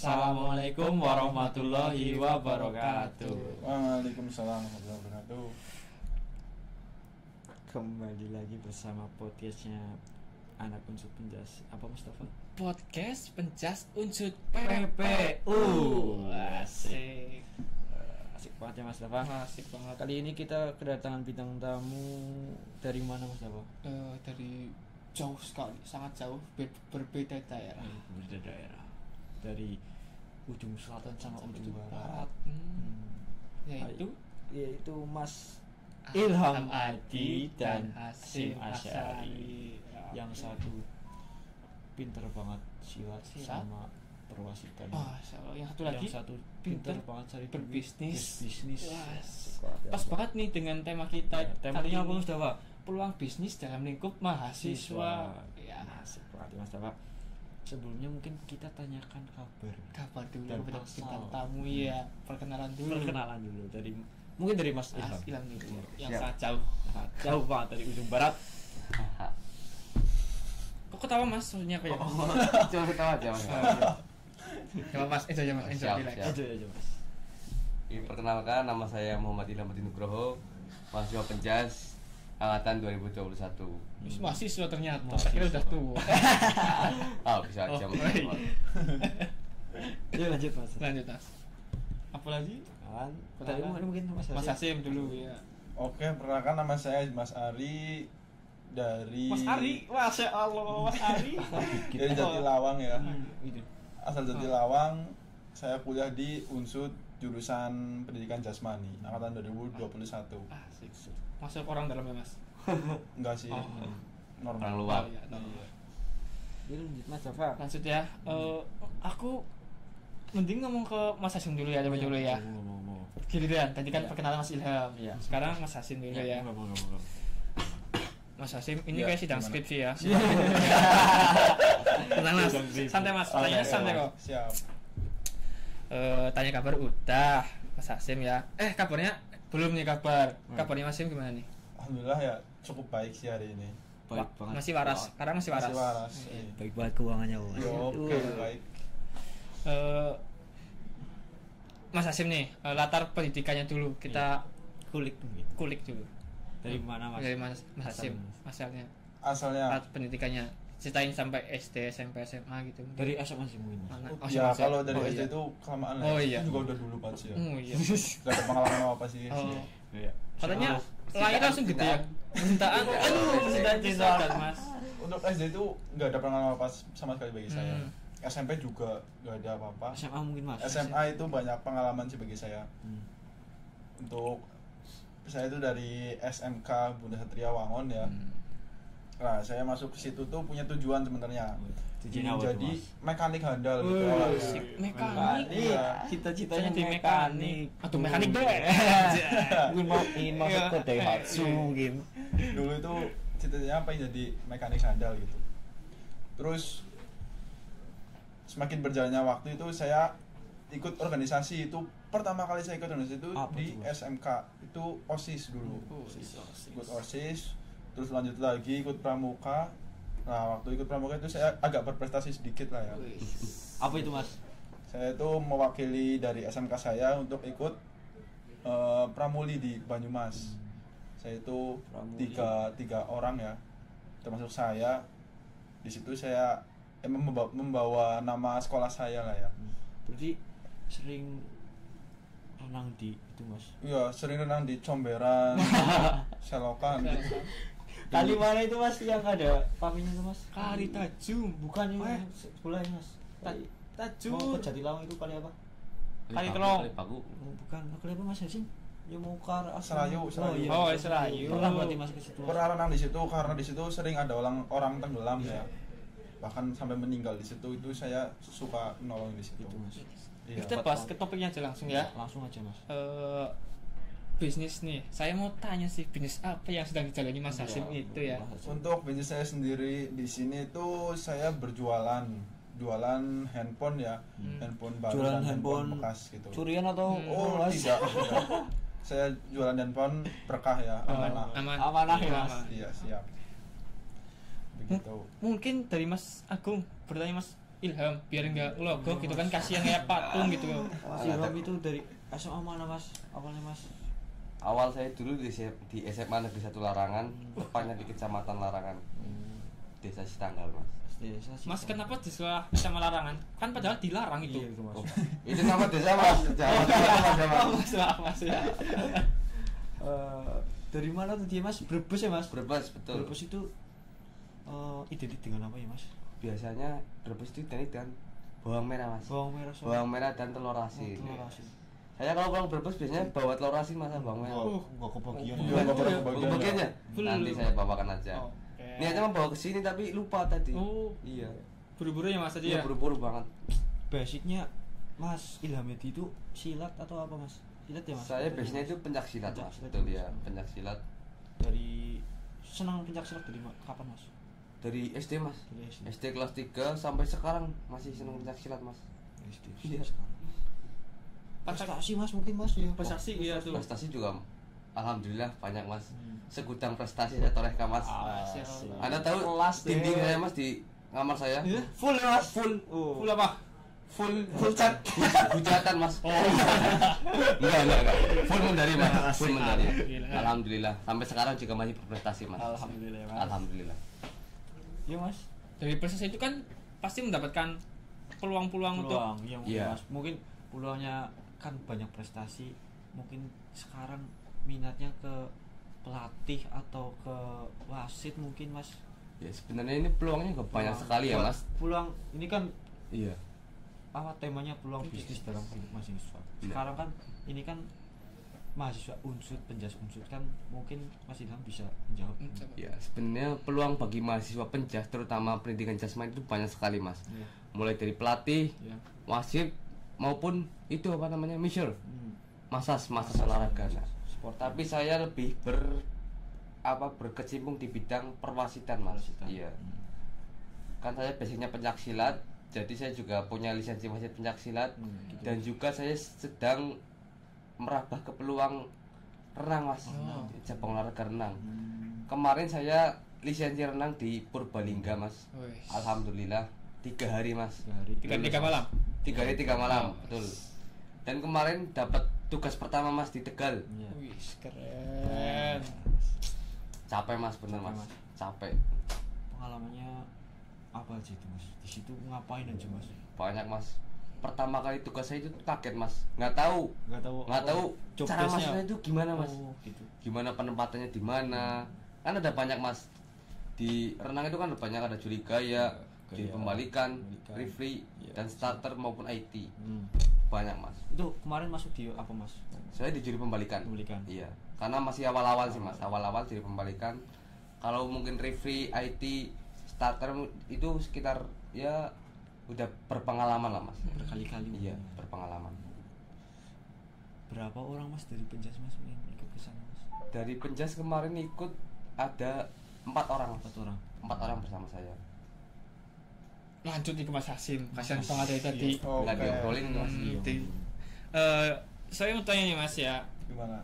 Assalamualaikum warahmatullahi wabarakatuh. Waalaikumsalam warahmatullahi wabarakatuh. Kembali lagi bersama podcastnya Anak Unsur Penjas. Apa Mustafa? Podcast Penjas Unsur PPU. Asik. Asik banget ya Mas Mustafa. Asik banget. Kali ini kita kedatangan bintang tamu dari mana Mas Mustafa? Dari jauh sekali, sangat jauh, berbeda daerah. Berbeda daerah. Dari ujung selatan sama ujung barat. Yaitu Mas Ilham Adi dan Hasyim Asyari. Yang satu pinter banget silat sama perwasitan. Yang satu lagi yang satu pinter banget cari berbisnis. Pas banget nih dengan tema kita. Temanya apa Mustafa? Peluang bisnis dalam lingkup mahasiswa. Ya, asik banget Mas Mustafa. Sebelumnya mungkin kita tanyakan kabar dulu dan kepada bintang tamu ya. Perkenalan dulu dari mungkin dari Mas Ilham dulu. Yang Siap. sangat jauh banget dari ujung barat. Kok ketawa Mas? Maksudnya apa ya? Coba ketawa aja Mas. Coba Mas, aja Mas. Siap. Aja Mas. Perkenalkan, nama saya Muhammad Ilham Adi Nugroho, mahasiswa Penjas angkatan 2021. Mahasiswa ternyata. Mahasiswa. Saya kira udah tua. Bisa aja Mas. Ya lanjut Mas. Lanjut Mas. Apa lagi? Tadi mungkin Mas Hasyim dulu ya. Oke, perkenalkan nama saya Mas Ari dari Masya Allah, Mas Ari. dari Jatilawang ya. Gitu. Asal Jatilawang, saya kuliah di Unsud jurusan Pendidikan Jasmani angkatan 2021. Asik. Masuk orang dalam ya Mas? Enggak sih. Normal. Orang luar. Ya, normal. Jadi lanjut Mas Mustafa. Lanjut ya. Aku mending ngomong ke Mas Hasyim dulu ya, dulu ya. Mau. Giliran, tadi kan Ya. perkenalan Mas Ilham. Ya. Sekarang Mas Hasyim dulu ya. Mau. Mas Hasyim, ini Ya, kayak sidang gimana? skripsi ya. Tenang Mas, santai Mas, tanya santai kok. Siap. Tanya kabar udah, Mas Hasyim ya. Kabarnya belum nih kabar. Kabarnya Mas Hasyim gimana nih? Alhamdulillah ya, cukup baik sih hari ini. Baik banget. Masih waras. Sekarang masih waras. Masih waras. Iya. Baik banget keuangannya. Oke, baik. Mas Hasyim nih, latar pendidikannya dulu kita Kulik kulik dulu. dari mana Mas? Dari Mas Hasyim asalnya. Asalnya Latar pendidikannya. Ceritain sampai SD, SMP, SMA gitu. Dari SMA sih mungkin Mas. Mana? ya SMA. kalau dari SD iya. itu kelamaan Oh, ya. iya. Itu juga udah dulu banget sih ya. Oh iya. Gak ada pengalaman apa sih. Oh. Iya. Katanya lahir langsung gitu ya. Cintaan. Cintaan Mas. Untuk SD itu nggak ada pengalaman apa sama sekali bagi saya. Hmm. SMP juga nggak ada apa-apa. SMA mungkin Mas. SMA itu banyak pengalaman sih bagi saya. Hmm. Untuk saya itu dari SMK Bunda Satria Wangon ya. Nah, saya masuk ke situ tuh punya tujuan sebenarnya. Tujuan Ingin apa tuh, jadi Mas? mekanik handal gitu. Wih, orangnya. sik. Mekanik. Iya. Cita-citanya Jadi mekanik. Atau mekanik deh. ingin masuk ke Daihatsu mungkin. Dulu itu cita-citanya apa jadi mekanik handal gitu. Terus semakin berjalannya waktu itu saya ikut organisasi. Itu pertama kali saya ikut organisasi itu Apa di tuh, Mas? SMK itu OSIS dulu. OSIS. Ikut OSIS, terus lanjut lagi ikut pramuka. Nah, waktu ikut pramuka itu saya agak berprestasi sedikit lah ya. Apa itu Mas? Saya itu mewakili dari SMK saya untuk ikut pramuli di Banyumas. Saya itu Pramuli. tiga orang ya, termasuk saya. Di situ saya membawa nama sekolah saya lah ya. Berarti sering renang di itu Mas. Iya, sering renang di comberan, selokan gitu. Kali mana itu Mas yang ada paminya itu Mas? Kali Tajum. Bukan yang sebelahnya Mas. Tajum. Mau ke Jatilawang itu kali apa? Kali Telong. Kali Paku. Bukan, kali apa Mas Hasyim? Ya mau ke arah Serayu, Serayu. Oh, Serayu. Pernah berarti Mas ke situ. Mas? Pernah renang di situ karena di situ sering ada orang tenggelam ya. Bahkan sampai meninggal di situ. Itu saya suka nolong di situ. Itu Mas. Iya. Kita bahas ke topiknya aja langsung ya. Langsung aja Mas. Bisnis nih. Saya mau tanya sih bisnis apa yang sedang dijalani Mas Hasyim itu ya. Untuk bisnis saya sendiri di sini itu saya berjualan handphone ya, handphone baru Jualan dan handphone handphone bekas gitu. curian atau Oh Mas? tidak. Saya jualan handphone berkah ya, amanah. Amanah ya Mas. Iya siap. Begitu. Mungkin dari Mas Agung bertanya Mas Ilham biar enggak logo gitu kan, kasihan kayak patung gitu. Mas Ilham itu dari SMA mana Mas? Awalnya Mas? Awal saya dulu di SMA Negeri 1 Larangan, tepatnya di Kecamatan Larangan, Desa Sitanggal, Mas. Desa sih. Mas kenapa di sekolah sama larangan? Kan padahal dilarang itu. Iya itu Mas. Oh, itu nama desa, Mas. Jangan salah, Mas. Mas ya. Dari mana tuh dia Mas? Brebes ya Mas? Brebes, betul. Brebes itu identik dengan apa ya Mas? Biasanya Brebes itu identik dengan bawang merah, Mas. Bawang merah sama Bawang merah dan telur asin. telur asin. Saya kalau pulang Brebes biasanya bawa telur asin, Mas, sama bawang merah. Enggak kebagian. Iya, nggak pernah kebagian. Bagiannya Belum. nanti saya bawakan aja. Oke. Niatnya mau bawa ke sini tapi lupa tadi. Oh, Iya. buru-buru ya Mas tadi Iya, ya. buru-buru banget. Basicnya Mas Ilham itu silat atau apa Mas? Silat ya Mas? Saya biasanya itu pencak silat, Mas. Pencak silat, Betul Mas. ya, pencak silat Dari senang pencak silat dari kapan Mas? dari SD, Mas. Dari SD. SD kelas 3 sampai sekarang masih senang pencak silat, Mas. SD. Iya. Prestasi Mas mungkin Mas ya. Prestasi iya tuh. Prestasi juga alhamdulillah banyak, Mas. Hmm. Segudang prestasi saya torehkan, Mas. Asik. Anda tahu Kelas deh. dinding saya, Mas, di kamar saya? Iya? Full ya, Mas, full. Full apa? Full cat. Hujatan, Mas. Oh. enggak. Full medali, Mas. Full Asik. medali. Gila. Alhamdulillah. Sampai sekarang juga masih berprestasi, Mas. Alhamdulillah ya Mas. Alhamdulillah. Iya Mas. Dari prestasi itu kan pasti mendapatkan peluang-peluang untuk Peluang, iya mungkin Iya. Mas. Mungkin peluangnya kan banyak prestasi. Mungkin sekarang minatnya ke pelatih atau ke wasit mungkin Mas. Ya sebenarnya ini peluangnya nggak banyak Peluang- sekali ya, Mas. Peluang ini kan Iya. apa temanya peluang bisnis dalam hidup mahasiswa. Iya. Sekarang kan ini kan mahasiswa unsur penjas unsur kan mungkin Mas Ilham bisa menjawab. Ya sebenarnya peluang bagi mahasiswa penjas terutama pendidikan jasmani itu banyak sekali, Mas. Iya. Mulai dari pelatih, Iya. wasit maupun itu apa namanya misur, masas olahraga. Nah, Sport. tapi saya lebih berkecimpung di bidang perwasitan, Mas. Perwasitan. Iya. Kan saya basicnya pencak silat, jadi saya juga punya lisensi wasit pencak silat Gitu. dan juga saya sedang merambah ke peluang renang, Mas. Oh. Cabang olahraga renang. Hmm. Kemarin saya lisensi renang di Purbalingga, Mas. Wih. Alhamdulillah 3 hari, Mas. 3 hari. 3 malam. 3 hari 3 malam, betul. Dan kemarin dapat tugas pertama, Mas, di Tegal. Iya. Wih, keren. Capek, Mas, bener, Mas. Mas. Capek. Pengalamannya apa aja itu Mas? Di situ ngapain aja Mas? Banyak, Mas. Pertama kali tugas saya itu kaget, Mas. Nggak tahu Nggak tahu job cara desk-nya. masuknya itu gimana, Mas. Oh, gitu. Gimana penempatannya di mana. Kan ada banyak, Mas. Di renang itu kan ada banyak, ada juri gaya, juri pembalikan, referee, Iya. dan starter maupun IT. Hmm. Banyak, Mas. Itu kemarin masuk di apa Mas? Saya di juri pembalikan. Pembalikan. Iya. Karena masih awal-awal sih, Mas. Awal-awal juri pembalikan. Kalau mungkin referee, IT, starter itu sekitar ya udah berpengalaman lah, Mas. Berkali-kali. Iya, berpengalaman. Berapa orang Mas dari penjas Mas yang ikut ke sana Mas? Dari penjas kemarin ikut ada 4 orang, Mas. 4 orang. 4 orang bersama saya. Lanjut nih ke Mas Hasim. Kasihan banget dari tadi. Oke. Nggak diobrolin, Mas. Iya. Saya mau tanya nih Mas ya. Gimana?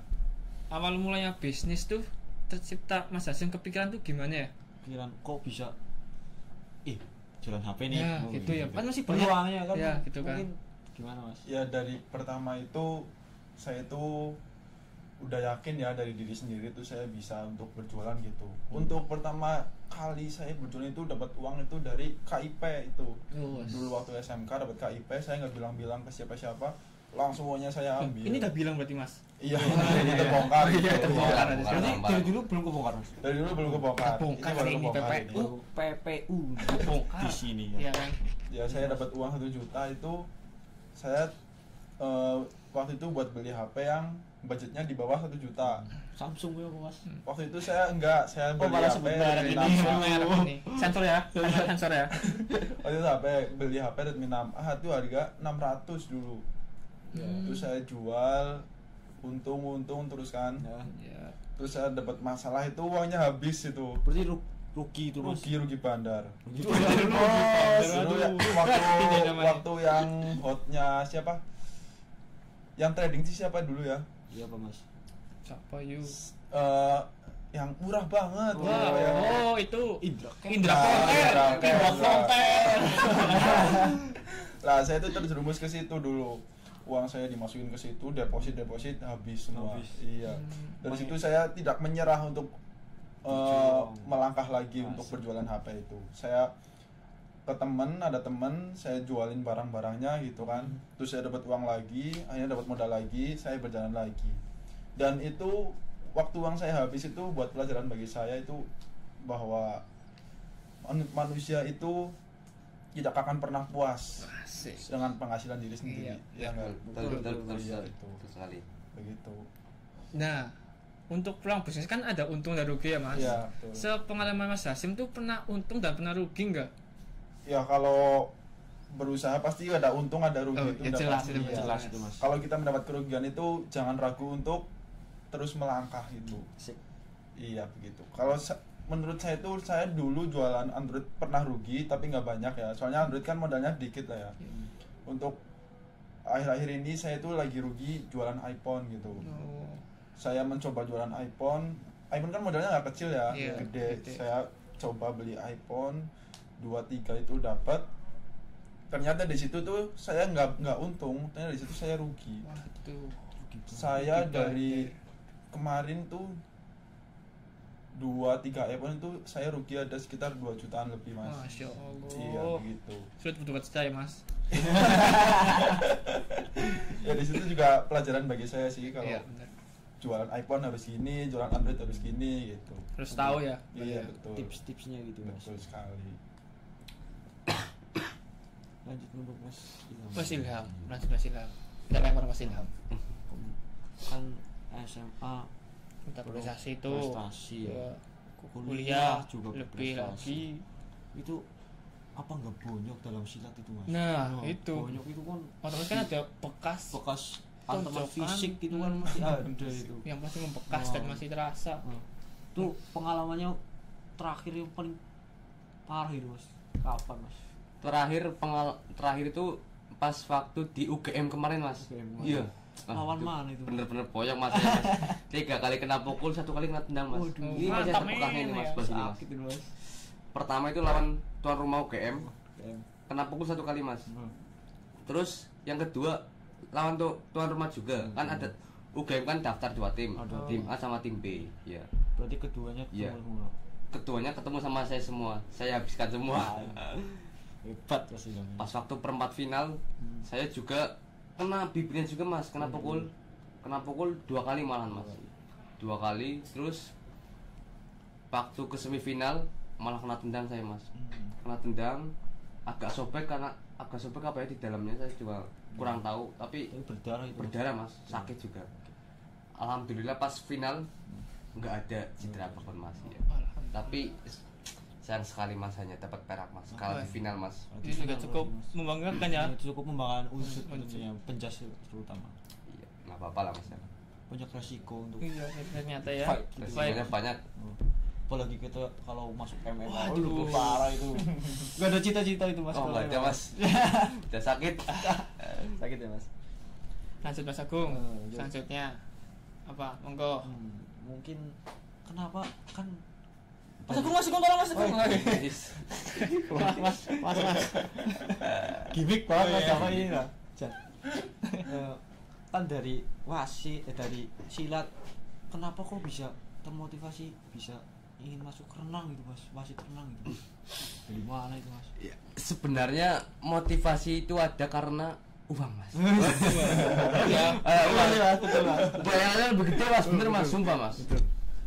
Awal mulanya bisnis tuh tercipta Mas Hasim kepikiran tuh gimana ya? Pikiran kok bisa jualan HP nih. Ya, Oh, gitu ya. Kan masih banyak. peluangnya kan. Ya, gitu kan. Mungkin gimana Mas? Ya dari pertama itu saya itu udah yakin ya dari diri sendiri tuh saya bisa untuk berjualan gitu. Untuk pertama kali saya berjualan itu dapat uang itu dari KIP itu. Oh, Dulu waktu SMK dapat KIP, saya nggak bilang-bilang ke siapa-siapa, langsung semuanya saya ambil. Ini udah bilang berarti Mas. Iya, ini terbongkar. Iya, gitu. terbongkar. Iya. Berarti Lambat. dari dulu belum kebongkar Mas. Dari dulu belum kebongkar. Kebongkar baru ini, kebongkar PPU. ini. PPU Bongkar. di sini Iya ya. kan? Ya saya dapat uang 1 juta itu saya waktu itu buat beli HP yang budgetnya di bawah 1 juta. Samsung ya Mas. Waktu itu saya beli malah HP sebut merek Redmi ini. 6A. Merek ini. Sensor ya. Sensor ya. Waktu itu beli HP Redmi 6A itu harga 600 dulu. Terus saya jual untung terus kan. Ya. Ya. Terus saya dapat masalah itu uangnya habis itu. Berarti rugi itu Mas. Rugi bandar. Rugi Dulu ya, Ini namanya. waktu yang hotnya siapa? Yang trading sih siapa dulu ya? Iya apa Mas? Siapa yuk? Eh, yang murah banget Wah, gitu ya. oh itu Indra Indra Nah, Konter. Indra Konter. Lah saya tuh terjerumus ke situ dulu. Uang saya dimasukin ke situ, deposit habis semua. Habis. Iya. Dari situ saya tidak menyerah untuk Berjuang. melangkah lagi Asik. untuk berjualan HP itu. Saya ke ada teman, saya jualin barang-barangnya gitu kan. Terus saya dapat uang lagi, akhirnya dapat modal lagi, saya berjalan lagi. Dan itu waktu uang saya habis itu buat pelajaran bagi saya itu bahwa manusia itu tidak akan pernah puas Asik. dengan penghasilan diri sendiri. Iya. Ya enggak? Betul Iya, itu. betul sekali. Begitu. Nah, untuk peluang bisnis kan ada untung dan rugi ya Mas. Iya, betul. Sepengalaman Mas Hasim tuh pernah untung dan pernah rugi nggak? Ya kalau berusaha pasti ada untung ada rugi, Oh, itu ya udah jelas, pasti. itu Iya. jelas itu Mas. Kalau kita mendapat kerugian itu jangan ragu untuk terus melangkah gitu. Sip. Iya begitu. Kalau menurut saya itu saya dulu jualan Android pernah rugi tapi nggak banyak ya. Soalnya Android kan modalnya dikit lah ya. Untuk akhir-akhir ini saya itu lagi rugi jualan iPhone gitu. Oh. Saya mencoba jualan iPhone. iPhone kan modalnya nggak kecil ya, Iya, gede. gede. Saya coba beli iPhone 2-3 itu dapat. Ternyata di situ tuh saya nggak untung. Ternyata di situ saya rugi. Waduh. Saya Rugi dari banget. kemarin tuh 2-3 iPhone itu saya rugi ada sekitar 2 jutaan lebih mas. Masya Allah. Iya begitu. Sulit butuh saya Mas. Ya di situ juga pelajaran bagi saya sih kalau Iya benar. jualan iPhone harus gini, jualan Android harus gini gitu. Harus tahu ya. Iya betul. Tips-tipsnya gitu Mas. Betul sekali. Lanjut untuk Mas Ilham. Mas Ilham, lanjut Mas Ilham. Kita lempar Mas Ilham. Kan SMA Kita terus prestasi itu. prestasi ya. Kuliah juga lebih berprestasi. lagi. Itu apa nggak bonyok dalam silat itu Mas? Nah, itu. Bonyok itu kan Otomatis kan ada bekas bekas hantaman tonjokan. fisik gitu kan masih ada itu. yang masih membekas Oh. dan masih terasa. Tuh pengalamannya terakhir yang paling parah itu Mas. Kapan Mas? Terakhir itu pas waktu di UGM kemarin mas. UGM kemarin. Iya. Lawan itu mana itu, Mas? bener-bener boyong mas, ya, mas. 3 kali kena pukul, 1 kali kena tendang mas. Waduh. Ini masih Mantap, ada bekasnya ini men, mas, ya. pas ini mas. Sakit itu Mas. Pertama itu lawan tuan rumah UGM, UGM. kena pukul 1 kali mas. Hmm. Terus yang kedua lawan tuan rumah juga, kan ada UGM kan daftar 2 tim, Ada tim A sama tim B. Ya. Berarti keduanya Iya. ketemu semua. Keduanya ketemu sama saya semua, saya habiskan semua. Hebat Mas Ilham. Pas waktu perempat final, saya juga kena bibirnya juga mas, kena pukul 2 kali malahan mas, 2 kali. Terus waktu ke semifinal malah kena tendang saya mas, kena tendang agak sobek apa ya di dalamnya saya juga kurang tahu, tapi Tapi berdarah itu. Mas. berdarah mas, sakit juga. Alhamdulillah pas final nggak ada cedera apapun mas ya. Tapi sayang sekali mas hanya dapat perak mas, kalah di final mas. Ini juga cukup membanggakan ya. Itu cukup membanggakan unsur Unsur. tentunya penjas terutama. Iya, nggak apa-apa lah mas ya. Banyak resiko untuk Iya, ternyata ya. Fight. Resikonya banyak. apalagi kita kalau masuk MMA. Waduh. Aduh, parah itu. Gak ada cita-cita itu Mas. Oh kalau nggak ada MMA. mas, udah sakit. Sakit ya Mas. Lanjut Mas Agung. Lanjut. Selanjutnya apa? Monggo. Mungkin kenapa kan Mas Agung, Mas Agung, tolong Mas Agung. Yes. mas gimmick banget Mas apa ini lah. Kan dari wasit dari silat kenapa kok bisa termotivasi bisa ingin masuk renang gitu Mas, wasit renang gitu. Dari mana itu Mas? Ya, sebenarnya motivasi itu ada karena uang mas. Ya. Uang. Mas, betul Mas. Bayangannya begitu mas, bener mas, sumpah mas.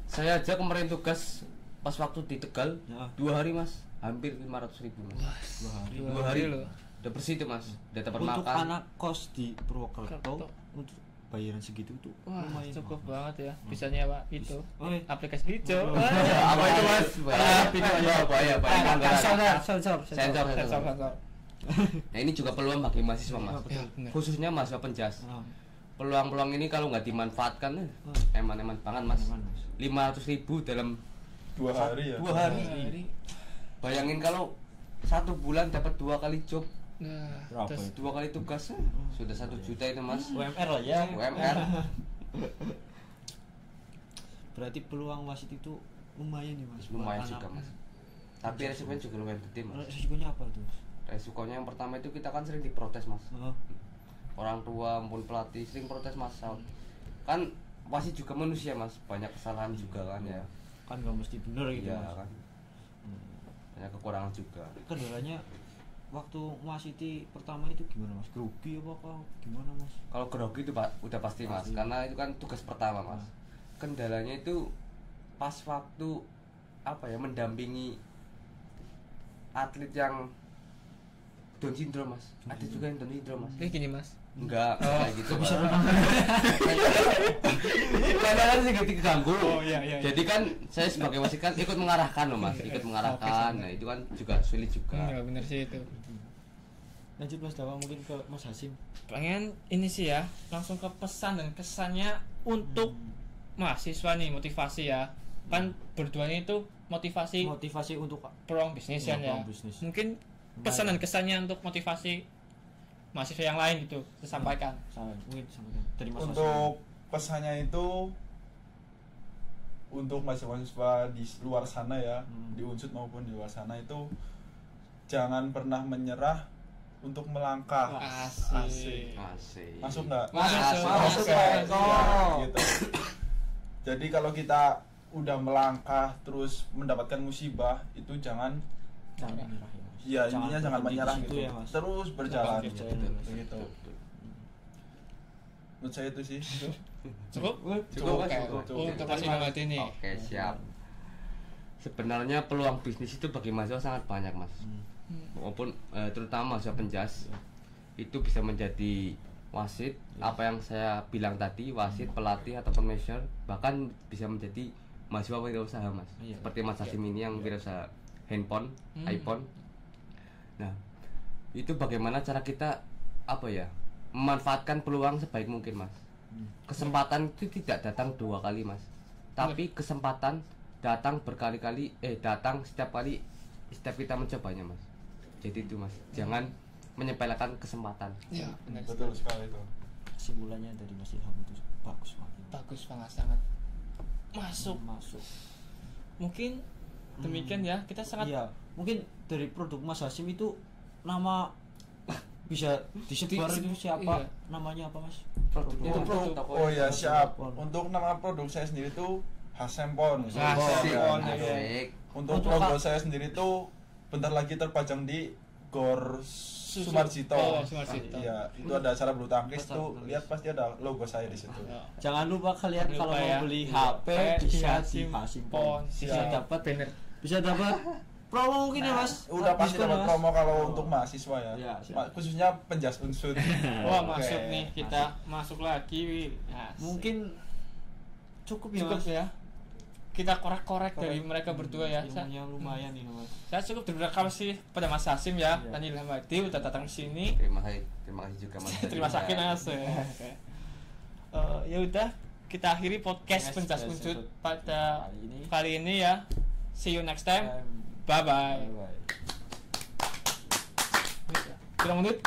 Saya aja kemarin tugas pas waktu di Tegal Ya. 2 hari mas, hampir 500.000 mas. 2 hari. 2 hari loh. udah bersih tuh mas, udah dapat Untuk makan. anak kos di Purwokerto Kerto. untuk bayaran segitu tuh Wah, lumayan cukup mahal. banget ya. Bisa nyewa itu. Oi. Aplikasi hijau. Apa itu mas? Bahaya. Sensor. Sensor. Nah ini juga peluang bagi mahasiswa mas, Ya, benar. khususnya mahasiswa penjas. Nah, Peluang-peluang ini kalau nggak dimanfaatkan, eman-eman banget mas. Eman, Mas. 500.000 dalam 2 hari ya. 2 hari. Bayangin kalau 1 bulan dapat 2 kali job, Nah, Berapa terus itu? 2 kali tugas, sudah 1 juta itu mas. UMR lah ya. UMR. berarti peluang wasit itu lumayan nih mas. Lumayan buat juga anak. mas. Tapi resikonya juga lumayan gede mas. Resikonya apa tuh? Resikonya yang pertama itu kita kan sering diprotes mas. Oh, Orang tua maupun pelatih sering protes mas. Kan wasit juga manusia mas, banyak kesalahan juga kan ya. kan nggak mesti bener gitu Iya mas. kan. Banyak kekurangan juga. Kendalanya waktu wasiti pertama itu gimana mas? Grogi apa gimana mas? Kalau grogi itu pak udah pasti mas, Pasti. karena itu kan tugas pertama mas. Kendalanya itu pas waktu apa ya mendampingi atlet yang Down syndrome mas. Ada juga yang Down syndrome mas. Kayak gini mas. Enggak kayak gitu mas. Kadang-kadang sih ketika ganggu. Oh, iya. Jadi kan saya sebagai wasit kan ikut mengarahkan loh mas, ikut mengarahkan. Oke, Nah itu kan juga sulit juga. Ya bener sih itu. Lanjut mas Dawa mungkin ke mas Hasim. Pengen ini sih ya, langsung ke pesan dan kesannya untuk mahasiswa nih, motivasi ya. Kan berduanya itu motivasi Motivasi untuk peluang bisnis kan ya. peluang bisnis. Mungkin pesan dan kesannya untuk motivasi mahasiswa yang lain gitu disampaikan. Mungkin sampaikan dari mas Hasim. Untuk pesannya itu untuk mahasiswa di luar sana ya, di Unsud maupun di luar sana itu jangan pernah menyerah untuk melangkah. Asik. Asik. Masuk nggak? Masuk. Masuk, Oke, Pak. iya, gitu. Jadi kalau kita udah melangkah terus mendapatkan musibah itu jangan Jangan menyerah ya mas. ya intinya jangan berhenti di menyerah situ gitu. ya mas. Terus berjalan Terus gitu. berjalan. Begitu. Menurut saya itu sih. Cukup? Cukup, Oke. cukup. Untuk Mas Muhammad ini. Oke siap. Sebenarnya peluang bisnis itu bagi mahasiswa sangat banyak mas, maupun terutama mahasiswa penjas itu bisa menjadi wasit, apa yang saya bilang tadi, wasit, pelatih ataupun manajer, bahkan bisa menjadi mahasiswa wirausaha mas, Iya. seperti mas Hasim ini yang wirausaha handphone, iPhone. Nah itu bagaimana cara kita apa ya memanfaatkan peluang sebaik mungkin mas. Kesempatan itu tidak datang 2 kali mas, tapi kesempatan datang berkali-kali, datang setiap kali setiap kita mencobanya mas. Jadi itu mas, jangan menyepelekan kesempatan. Ya, benar. Betul sekali itu. Kesimpulannya dari Mas Ilham itu bagus banget. Bagus banget sangat masuk. Mungkin demikian ya, kita sangat Iya, mungkin dari produk Mas Hasim itu nama bisa disebar itu siapa? Iya. Namanya apa mas? Produknya Untuk toko- oh ya siap. Pon. Untuk nama produk saya sendiri itu Hasempon. Asik. Hasempon, ya. Asik. Untuk Untuk logo Kak- saya sendiri itu bentar lagi terpajang di Gor Sumarjito. Oh, Sumarjito. Iya, itu ada acara bulu tangkis Acara tuh. bulu tangkis. Lihat pasti ada logo saya di situ. Ya. Jangan lupa kalian Jangan kalau lupa mau ya. beli Iya. HP bisa di Hasim Hasim Pon. Pon. Bisa Siap. dapat Bener. bisa dapat promo mungkin ya mas. Udah pasti Diskon, dapat Mas. promo kalau Oh. untuk mahasiswa ya. Iya, siap. Khususnya penjas unsur. Wah Oke. masuk nih, kita masuk lagi. Asik. Mungkin cukup ya cukup mas. ya. Kita korek-korek dari mereka berdua ya. Ilmunya lumayan nih mas. Saya cukup terima kasih pada Mas Hasim ya, Iya. dan Ilham Hadi udah datang ke sini. Terima kasih juga mas. Terima kasih Mas. Oke. Ya udah, kita akhiri podcast Penjas Unsur pada kali ini ya. See you next time. Bye bye. Bye bye. Kurang menit,